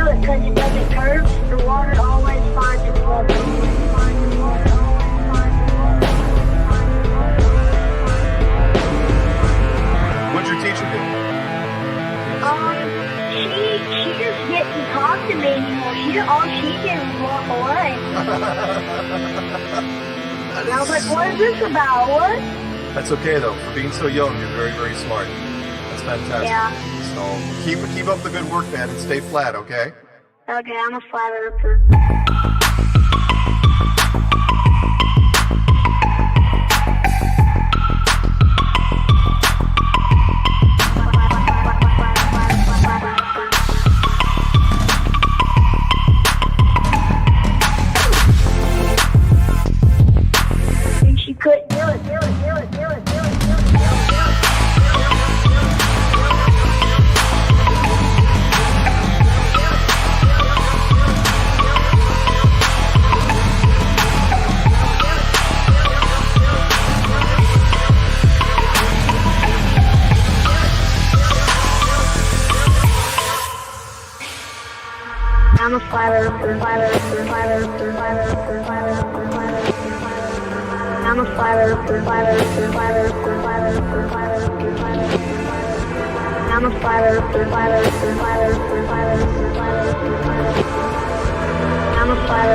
it because it doesn't curve. The water always finds its way. What'd your teacher do? She just didn't talk to me anymore. All she did was walk away. And I was like, what is this about? What? That's okay though. For being so young, you're very, very smart. That's fantastic. Yeah. So keep up the good work, man, and stay flat, okay? Okay, I'm a flat earther. She couldn't do it. I'm a flat earther. I'm a flat earther. I'm a flat earther. I'm a flat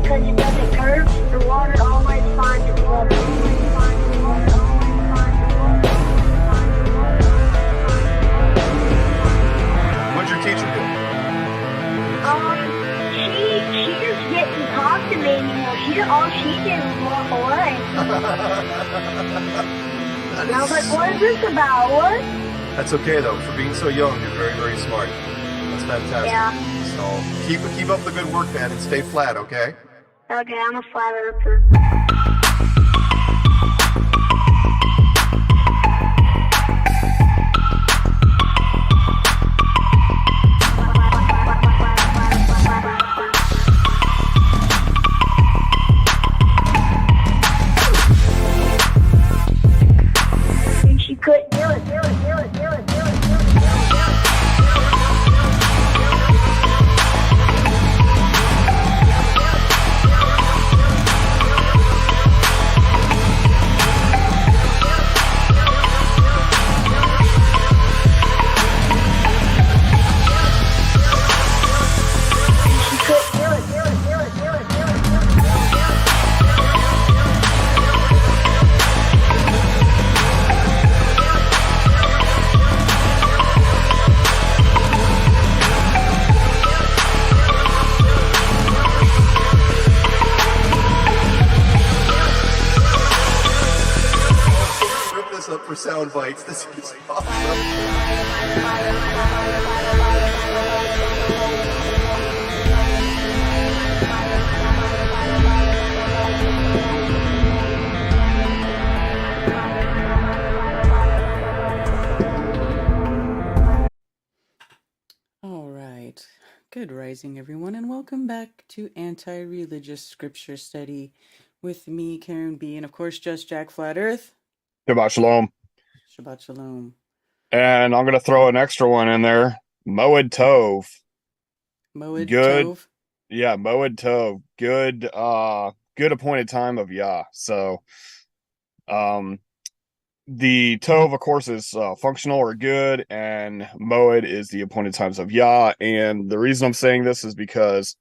because it doesn't curve, the water always finds its way. What'd your teacher do? She just didn't talk to me anymore. All she did was walk away. And I was like, what is this about? What? That's okay though. For being so young, you're very, very smart. That's fantastic. Yeah. So keep up the good work, man, and stay flat, okay? Okay, I'm a flat earther. She couldn't do it. Up for sound bites. This is awesome. All right. Good rising, everyone, and welcome back to Anti-Religious Scripture Study with me, Karen B, and of course, just Jack Flat Earth. Shabbat Shalom. Shabbat Shalom. And I'm going to throw an extra one in there. Moed Tov. Moed Good. Tov. Yeah, Moed Tov. Good appointed time of Yah. So the Tov, of course, is functional or good, and Moed is the appointed times of Yah. And the reason I'm saying this is because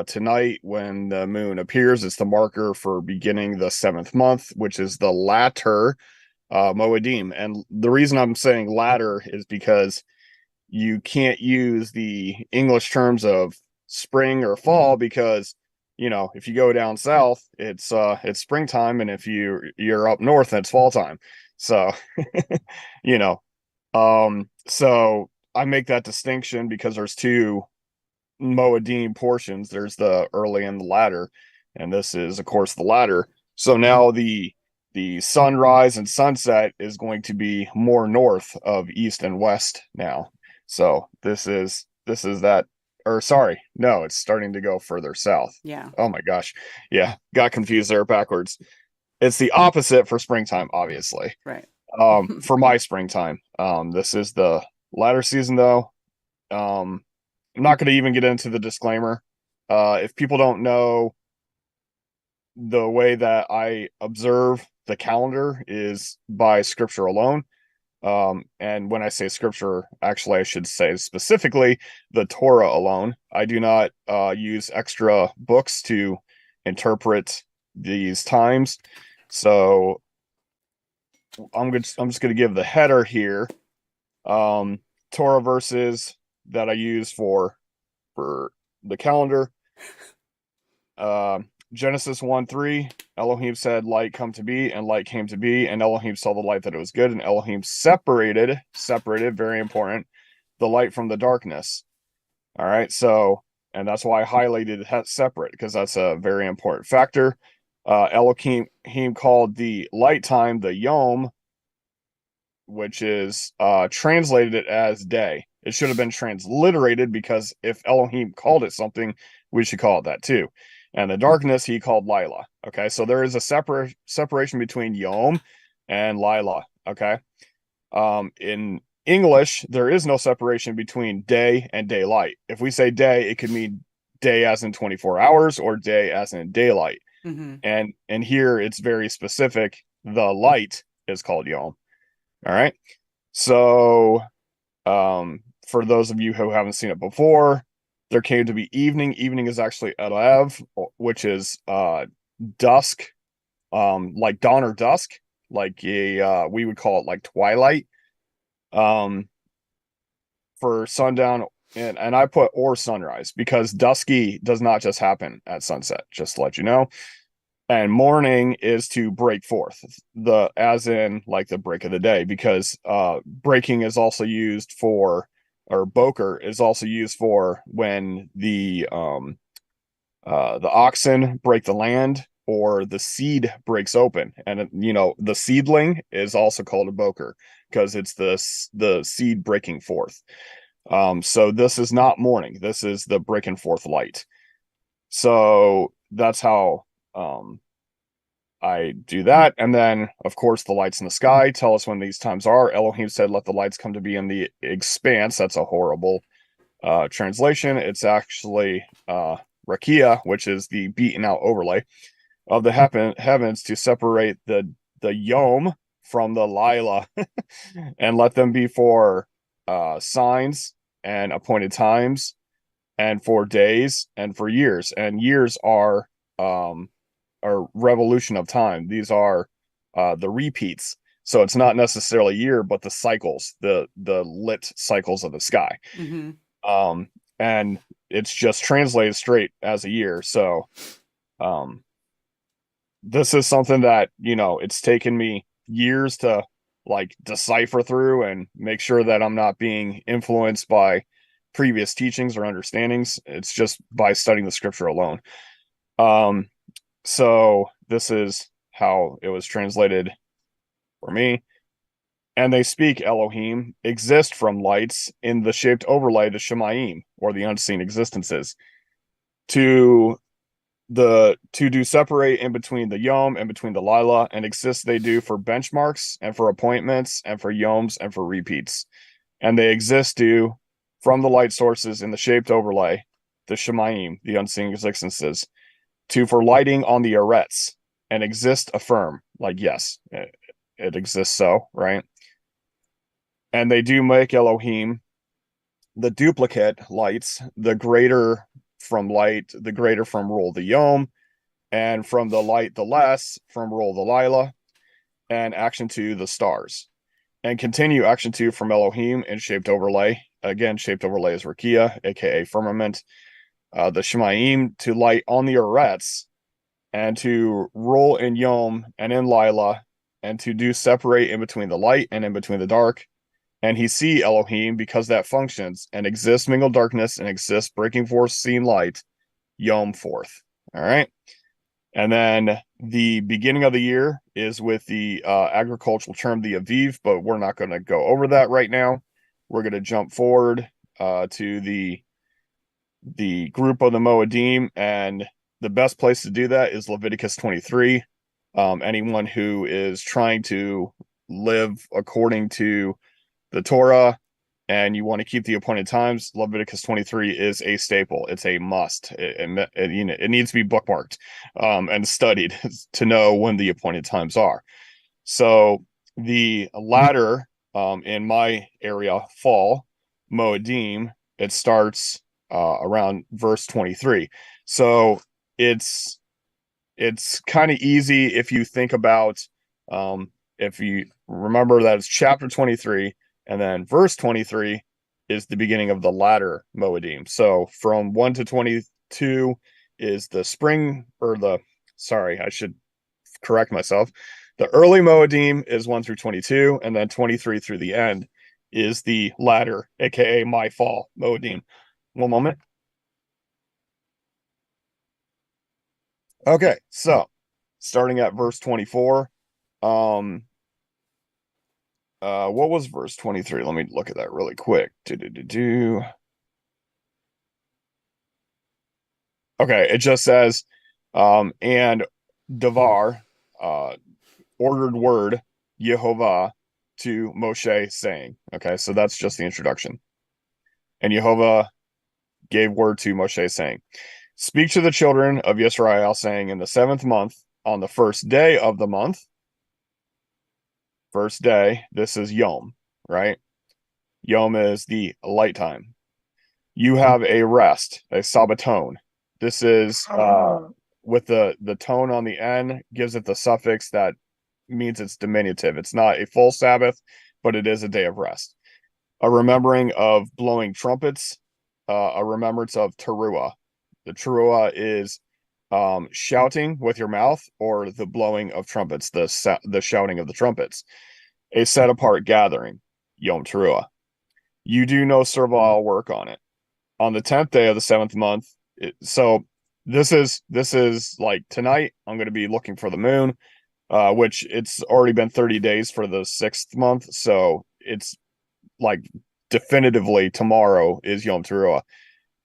tonight, when the moon appears, it's the marker for beginning the 7th month, which is the latter Moedim. And the reason I'm saying latter is because you can't use the English terms of spring or fall, because if you go down south, it's springtime, and if you're up north, it's fall time. So, you know, so I make that distinction because there's two Moediym portions. There's the early and the latter, and this is, of course, the latter. So now the sunrise and sunset is going to be more north of east and west now. So this is that, or sorry, no, it's starting to go further south. Yeah. Oh my gosh. Yeah, got confused there backwards. It's the opposite for springtime, obviously. Right. For my springtime. This is the latter season though. I'm not going to even get into the disclaimer. If people don't know, the way that I observe the calendar is by scripture alone. And when I say scripture, actually, I should say specifically the Torah alone. I do not use extra books to interpret these times. So I'm just going to give the header here. Torah verses that I use for the calendar. Genesis 1:3, Elohim said, light come to be, and light came to be, and Elohim saw the light that it was good, and Elohim separated, very important, the light from the darkness. All right, so, and that's why I highlighted separate, because that's a very important factor. Elohim called the light time the Yom, which is translated it as day. It should have been transliterated, because if Elohim called it something, we should call it that too. And the darkness he called Lila. Okay, so there is a separation between Yom and Lila. Okay, in English, there is no separation between day and daylight. If we say day, it could mean day as in 24 hours or day as in daylight. Mm-hmm. And here it's very specific. The light is called Yom. All right. So, for those of you who haven't seen it before, there came to be evening. Evening is actually Erev, which is dusk, like dawn or dusk, like we would call it like twilight. For sundown, and I put or sunrise, because dusky does not just happen at sunset, just to let you know. And morning is to break forth, as in like the break of the day, because breaking is also used for, or boker is also used for when the oxen break the land, or the seed breaks open. And the seedling is also called a boker, because it's the seed breaking forth. So this is not morning, this is the breaking forth light. So that's how I do that. And then, of course, the lights in the sky tell us when these times are. Elohim said, let the lights come to be in the expanse. That's a horrible translation. It's actually rakia, which is the beaten out overlay of the heavens, to separate the Yom from the Lila and let them be for signs and appointed times, and for days and for years. And years are revolution of time. These are the repeats. So it's not necessarily year, but the cycles, the lit cycles of the sky. Mm-hmm. And it's just translated straight as a year. So this is something that, it's taken me years to like decipher through and make sure that I'm not being influenced by previous teachings or understandings. It's just by studying the scripture alone. So this is how it was translated for me. And they speak, Elohim, exist from lights in the shaped overlay, the Shemayim, or the unseen existences, to do separate in between the Yom and between the Lila, and exist they do for benchmarks and for appointments and for Yoms and for repeats. And they exist due from the light sources in the shaped overlay, the Shemayim, the unseen existences, to for lighting on the arets, and exist affirm, like yes, it exists, so right. And they do make Elohim the duplicate lights, the greater from light, the greater from rule the Yom, and from the light the less from rule the Lila, and action 2 the stars, and continue action 2 from Elohim in shaped overlay. Again, shaped overlay is Rakia, aka firmament. the Shemayim, to light on the arets, and to roll in Yom and in Lila, and to do separate in between the light and in between the dark. And he see Elohim, because that functions and exists mingled darkness and exists breaking forth seen light, Yom forth. All right. And then the beginning of the year is with the agricultural term, the Aviv, but we're not going to go over that right now. We're going to jump forward to the group of the Moediym, and the best place to do that is Leviticus 23. Anyone who is trying to live according to the Torah and you want to keep the appointed times, Leviticus 23 is a staple. It's a must. It needs to be bookmarked and studied to know when the appointed times are. So the latter, in my area, fall, Moediym, it starts around verse 23. So it's kind of easy if you think about, if you remember that it's chapter 23, and then verse 23 is the beginning of the latter Moediym. So from 1 to 22 is the spring, I should correct myself. The early Moediym is 1 through 22, and then 23 through the end is the latter, aka my fall Moediym. One moment. Okay, so starting at verse 24, what was verse 23? Let me look at that really quick. Okay, it just says, and Davar, ordered word, Yehovah, to Moshe, saying. Okay, so that's just the introduction. And Yehovah gave word to Moshe, saying, speak to the children of Yisrael, saying, in the 7th month, on the 1st day of the month, first day, this is Yom, right? Yom is the light time. You have a rest, a Sabbaton. This is with the tone on the end, gives it the suffix that means it's diminutive. It's not a full Sabbath, but it is a day of rest. A remembering of blowing trumpets, a remembrance of teruah. The teruah is shouting with your mouth, or the blowing of trumpets, the shouting of the trumpets. A set apart gathering, Yom Teruah. You do no servile work on it. On the 10th day of the 7th month, so this is like tonight, I'm going to be looking for the moon, which it's already been 30 days for the 6th month, so it's like definitively tomorrow is Yom Teruah.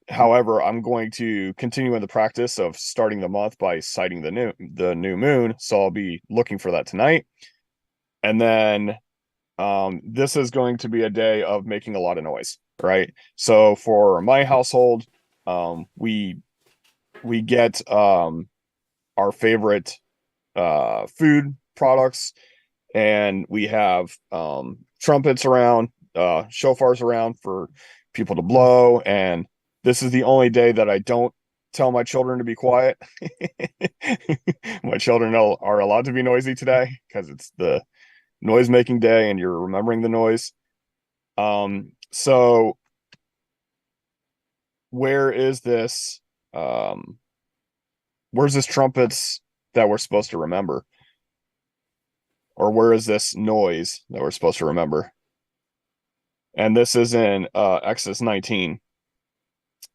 However, I'm going to continue in the practice of starting the month by citing the new moon, so I'll be looking for that tonight. And then this is going to be a day of making a lot of noise, right? So for my household, we get our favorite food products, and we have trumpets around, shofars around for people to blow, and this is the only day that I don't tell my children to be quiet. My children are allowed to be noisy today because it's the noise making day and you're remembering the noise. So where's this trumpets that we're supposed to remember? Or where is this noise that we're supposed to remember? And this is in Exodus 19.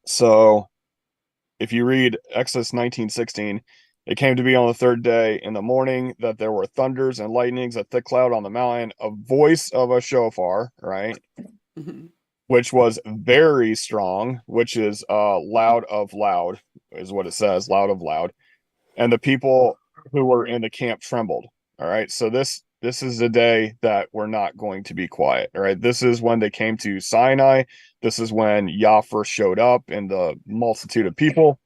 So if you read Exodus 19:16, it came to be on the 3rd day in the morning that there were thunders and lightnings, a thick cloud on the mountain, a voice of a shofar, right? Which was very strong, which is loud of loud, is what it says, loud of loud. And the people who were in the camp trembled. All right. So this is a day that we're not going to be quiet. All right. This is when they came to Sinai. This is when Yah first showed up in the multitude of people,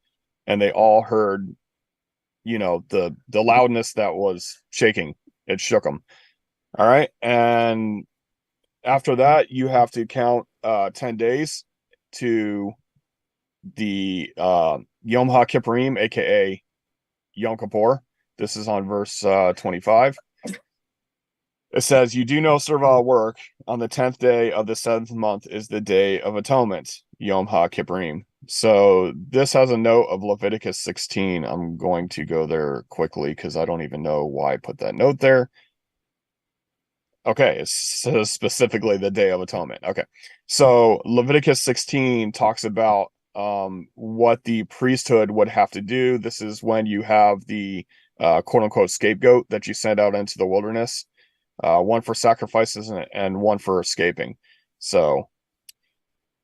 and they all heard, the loudness that was shaking. It shook them. All right. And after that, you have to count 10 days to the Yom HaKippurim, aka Yom Kippur. This is on verse 25. It says, you do no servile work. On the 10th day of the 7th month is the day of atonement, Yom HaKippurim. So this has a note of Leviticus 16. I'm going to go there quickly because I don't even know why I put that note there. Okay, it says specifically the Day of Atonement. Okay, so Leviticus 16 talks about what the priesthood would have to do. This is when you have the quote unquote scapegoat that you send out into the wilderness, one for sacrifices and one for escaping. So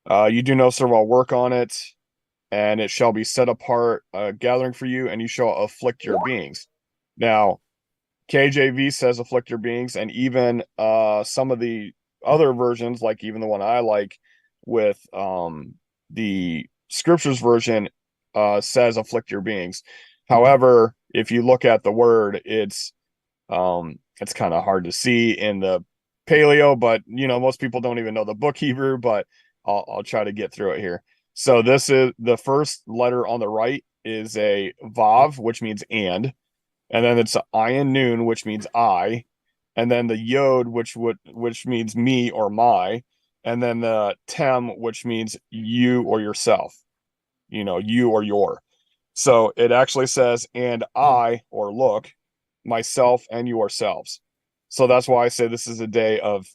you do no servile work on it, and it shall be set apart, gathering for you, and you shall afflict your beings. Now, KJV says afflict your beings, and even some of the other versions, like even the one I like with the scriptures version, says afflict your beings. However, if you look at the word, it's kind of hard to see in the paleo, but most people don't even know the book Hebrew, but I'll try to get through it here. So this is the first letter on the right is a vav, which means and then it's ayin noon, which means I, and then the yod, which means me or my, and then the tem, which means you or yourself, you or your. So it actually says, and I, or look, myself and yourselves. So that's why I say this is a day of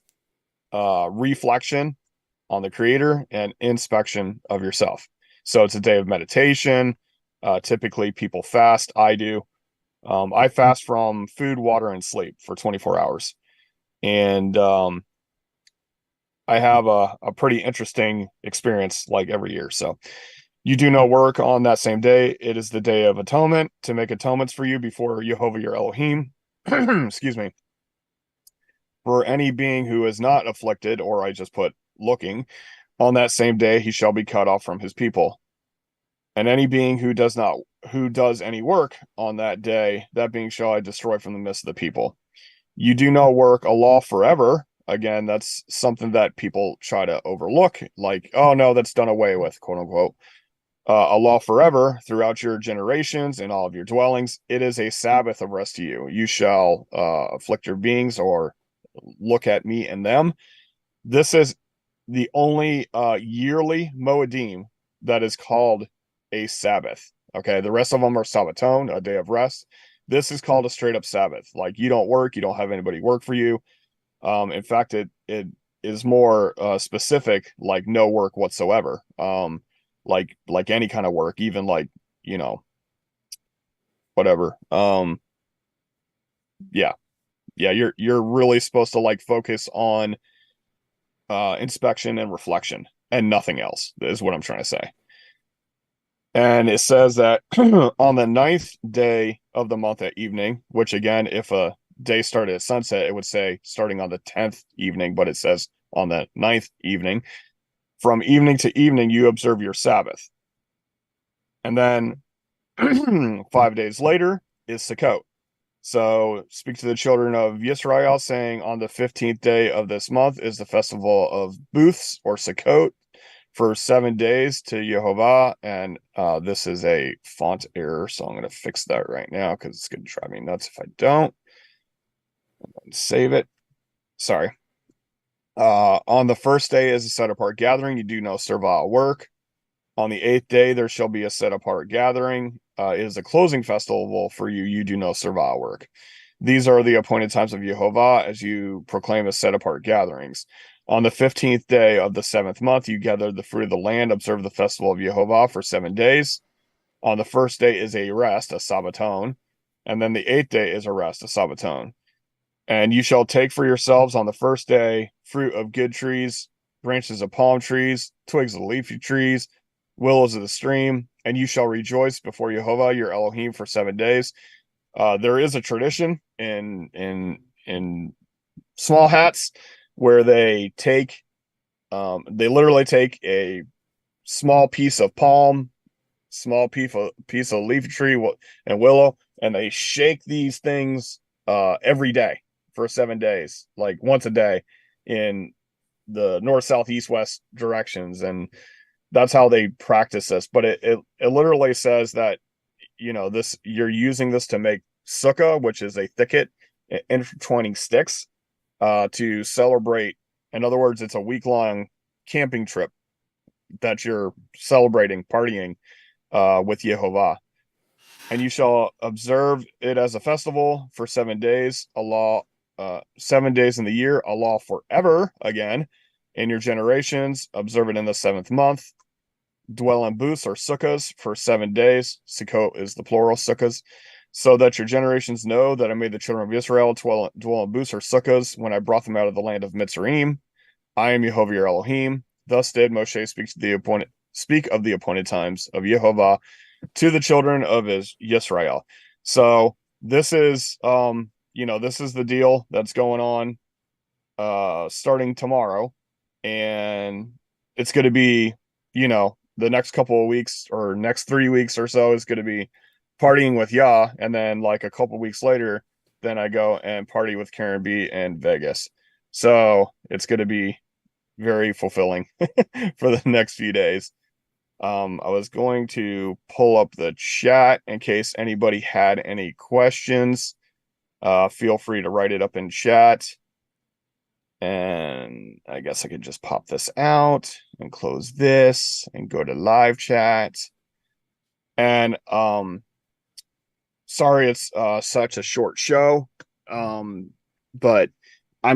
reflection on the Creator and inspection of yourself. So it's a day of meditation. Typically, people fast. I do. I fast from food, water, and sleep for 24 hours. And I have a pretty interesting experience like every year. So you do no work on that same day. It is the Day of Atonement to make atonements for you before Jehovah your Elohim. Excuse me. For any being who is not afflicted, or I just put looking, on that same day he shall be cut off from his people. And any being who does any work on that day, that being shall I destroy from the midst of the people. You do no work, a law forever. Again, that's something that people try to overlook, like, oh no, that's done away with, quote unquote. A law forever throughout your generations in all of your dwellings. It is a Sabbath of rest to you. You shall afflict your beings or look at me and them. This is the only yearly Moediym that is called a Sabbath. Okay, the rest of them are Sabbaton, a day of rest. This is called a straight up Sabbath. Like you don't work, you don't have anybody work for you. In fact, it is more specific, like no work whatsoever. Like any kind of work, even like whatever. Yeah, yeah. You're really supposed to like focus on inspection and reflection and nothing else. Is what I'm trying to say. And it says that on the 9th day of the month at evening, which again, if a day started at sunset, it would say starting on the 10th evening, but it says on the 9th evening. From evening to evening, you observe your Sabbath. And then 5 days later is Sukkot. So speak to the children of Israel, saying on the 15th day of this month is the festival of booths or Sukkot for 7 days to Jehovah. And this is a font error, so I'm going to fix that right now because it's going to drive me nuts if I don't. And save it. Sorry. On the first day is a set apart gathering. You do no servile work. On the 8th day, there shall be a set apart gathering. It is a closing festival for you. You do no servile work. These are the appointed times of Jehovah as you proclaim as set apart gatherings. On the 15th day of the 7th month, you gather the fruit of the land, observe the festival of Jehovah for 7 days. On the first day is a rest, a Sabbaton. And then the 8th day is a rest, a Sabbaton. And you shall take for yourselves on the first day fruit of good trees, branches of palm trees, twigs of leafy trees, willows of the stream, and you shall rejoice before Jehovah your Elohim for 7 days. There is a tradition in small hats where they literally take a small piece of palm, small piece of leaf tree and willow, and they shake these things every day for 7 days, like once a day in the north, south, east, west directions, and that's how they practice this. But it literally says that this you're using this to make sukkah, which is a thicket intertwining sticks, to celebrate. In other words, it's a week-long camping trip that you're celebrating, partying with Yehovah. And you shall observe it as a festival for 7 days, a law, 7 days in the year, a law forever again in your generations. Observe it in the 7th month. Dwell in booths or sukkahs for 7 days. Sukkot is the plural, sukkahs. So that your generations know that I made the children of Israel dwell in booths or sukkahs when I brought them out of the land of Mitzrayim. I am Yehovah your Elohim. Thus did Moshe speak of the appointed times of Yehovah to the children of Israel. So this is this is the deal that's going on starting tomorrow, and it's going to be, the next couple of weeks or next 3 weeks or so is going to be partying with Yah, and then like a couple weeks later, then I go and party with Karen B in Vegas. So it's going to be very fulfilling for the next few days. I was going to pull up the chat in case anybody had any questions. Feel free to write it up in chat. And I guess I could just pop this out and close this and go to live chat. And sorry it's such a short show. But I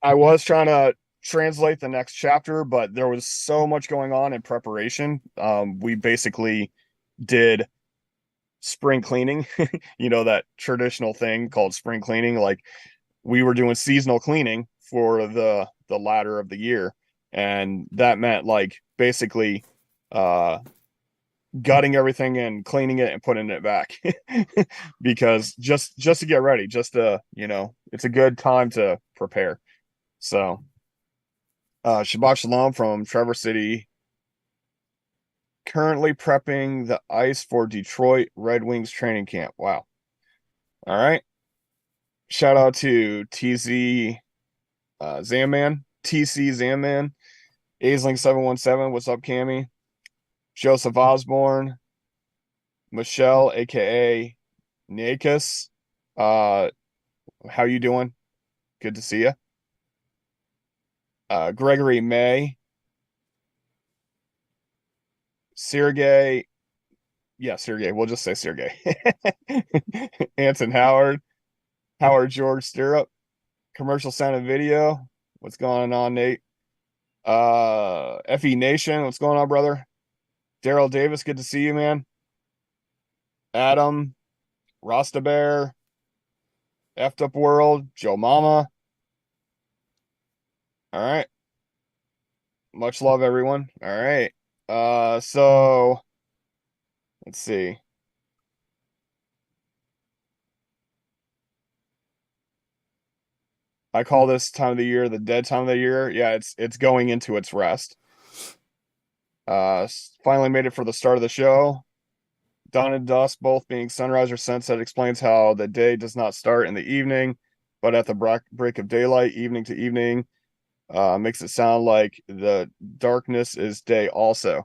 was trying to translate the next chapter, but there was so much going on in preparation. We basically did spring cleaning, that traditional thing called spring cleaning. Like, we were doing seasonal cleaning for the latter of the year, and that meant like basically gutting everything and cleaning it and putting it back because just to get ready, just to, it's a good time to prepare. So Shabbat Shalom from Traverse City. Currently prepping the ice for Detroit Red Wings training camp. Wow. All right. Shout out to TC Zamman, TC Zamman, Aisling 717. What's up, Cammy? Joseph Osborne, Michelle, aka Nakus. How you doing? Good to see you. Gregory May, Sergey. Yeah, Sergey. We'll just say Sergey. Anson Howard, Howard George Stirrup, Commercial Sound and Video. What's going on, Nate? FE Nation. What's going on, brother? Daryl Davis. Good to see you, man. Adam, Rasta Bear, Effed Up World, Joe Mama. All right. Much love, everyone. All right. So let's see. I call this time of the year the dead time of the year. Yeah, it's going into its rest. Finally made it for the start of the show. Dawn and dusk, both being sunrise or sunset, explains how the day does not start in the evening, but at the break of daylight, evening to evening. Makes it sound like the darkness is day also.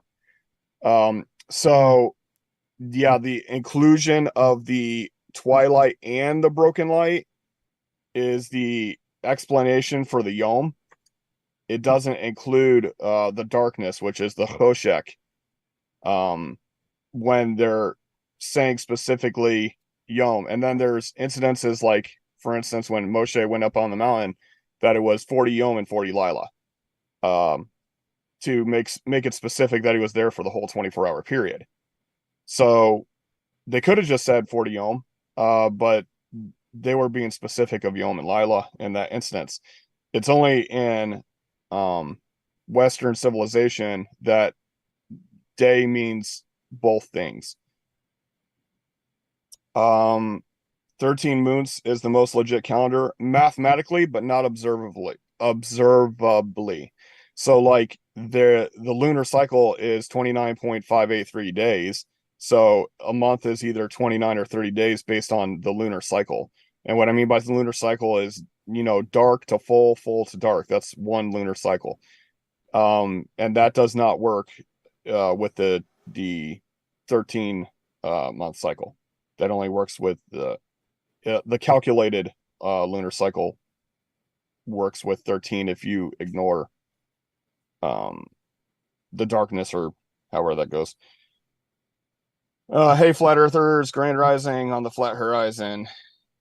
So yeah, the inclusion of the twilight and the broken light is the explanation for the Yom. It doesn't include the darkness, which is the Choshek. When they're saying specifically Yom. And then there's incidences like, for instance, when Moshe went up on the mountain, that it was 40 Yom and 40 Lila. To make it specific that he was there for the whole 24-hour period. So they could have just said 40 Yom, but they were being specific of Yom and Lila in that instance. It's only in Western civilization that day means both things. 13 moons is the most legit calendar mathematically, but not observably. So like the lunar cycle is 29.583 days. So a month is either 29 or 30 days based on the lunar cycle. And what I mean by the lunar cycle is, dark to full, full to dark. That's one lunar cycle. And that does not work with the 13 month cycle. That only works with the calculated lunar cycle works with 13 if you ignore the darkness, or however that goes. Hey, flat earthers, grand rising on the flat horizon.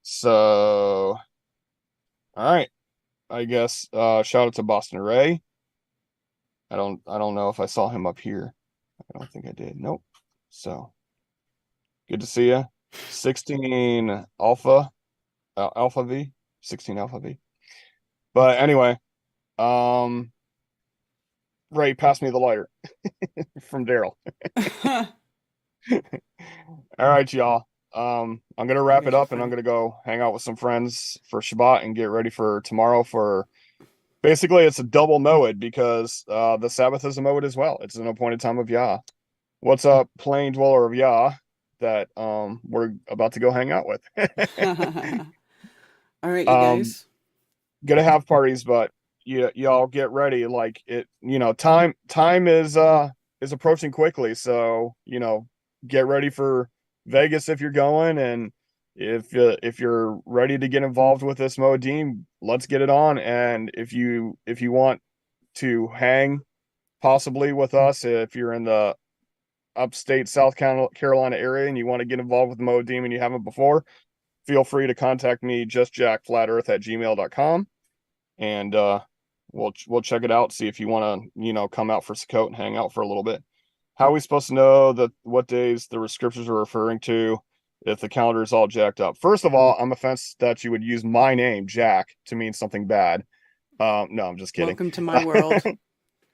So, all right, I guess shout out to Boston Ray. I don't know if I saw him up here. I don't think I did. Nope. So good to see you. 16 Alpha, Alpha V, 16 Alpha V. But anyway, Ray, pass me the lighter from Daryl. All right, y'all. I'm gonna wrap it up, and I'm gonna go hang out with some friends for Shabbat and get ready for tomorrow. For basically, it's a double Moed because the Sabbath is a Moed as well. It's an appointed time of Yah. What's up, plain dweller of Yah that we're about to go hang out with? All right, you guys. Gonna have parties, but y'all get ready. Like time is approaching quickly, so get ready for Vegas if you're going, and if you're ready to get involved with this Moediym, let's get it on. And if you want to hang possibly with us, if you're in the upstate South Carolina area and you want to get involved with the Moediym and you haven't before, feel free to contact me, justjackflatearth@gmail.com, and we'll check it out, see if you want to come out for Sukkot and hang out for a little bit. How are we supposed to know what days the scriptures are referring to if the calendar is all jacked up? First of all, I'm offended that you would use my name, Jack, to mean something bad. No, I'm just kidding. Welcome to my world.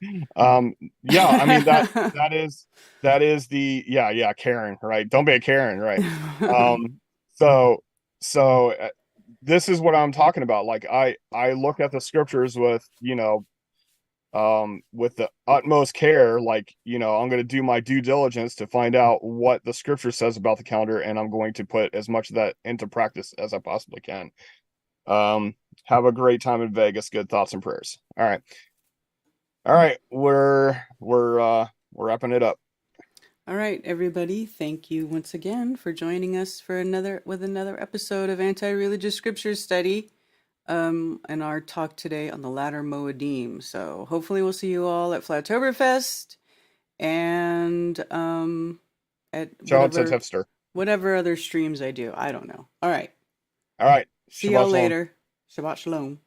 Yeah, I mean that is the Karen, right? Don't be a Karen, right? So this is what I'm talking about. Like I look at the scriptures with with the utmost care. Like I'm going to do my due diligence to find out what the scripture says about the calendar, and I'm going to put as much of that into practice as I possibly can. Have a great time in Vegas. Good thoughts and prayers. All right, we're wrapping it up. All right, everybody. Thank you once again for joining us for another episode of Anti-Religious Scripture Study, and our talk today on the latter Moediym. So hopefully we'll see you all at Flattoberfest and at whatever other streams I do. I don't know. All right. All right. See y'all later. Shabbat shalom.